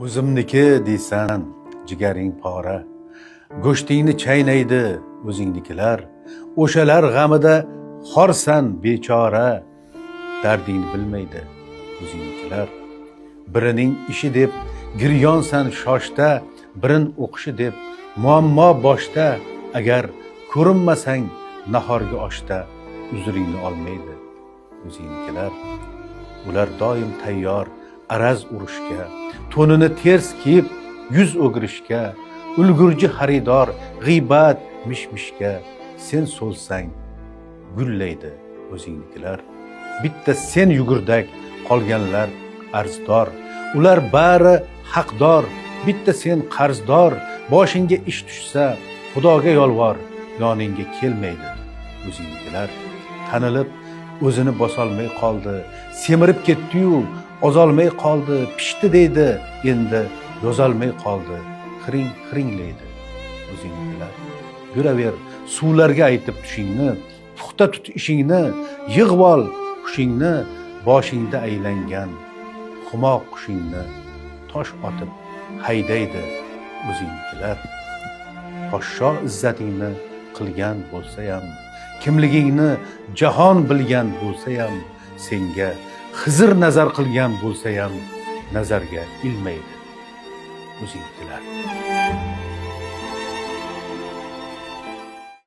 O'zimniki deysan, jigaring pora, go'shtingni chaynaydi o'zingnikilar, o'shalar g'amida xorsan bechora, dardingni bilmaydi o'zingnikilar. Birining ishi deb giryonsan shoshda, birin o'qishi deb muammo boshda, agar ko'rinmasang nahorgi oshda, uzringni olmaydi o'zingnikilar. Ular doim tayyor araz urushga, to'nini ters kiyib yuz o'girishga, ulgurji xaridor g'iybat mishmishga, sen so'zsang gullaydi o'zingnikilar. Bitta sen yugurdak, qolganlar arzdor, ular bari haqdor, bitta sen qarzdor. Boshingga ish tushsa xudoga yolvor, yoningga kelmaydi o'zingnikilar. Tanilib o'zini bosolmay qoldi, semirib ketdi-yu ozolmay qoldi, pishdi deydi endi yozolmay qoldi, hiringlaydi o'zingnikilar. Yuraver suvlarga aytib tushingni, puxta tut ishingni, yig'ib ol hushingni, boshingda aylangan xumoq qushingni tosh otib haydaydi o'zingnikilar. Poshsho izzatingni qilgan bo'lsayam, kimligingni jahon bilgan bo'lsayam, senga Xizr nazar qilgan bo'lsayam, nazarga ilmaydi o'zingnikilar.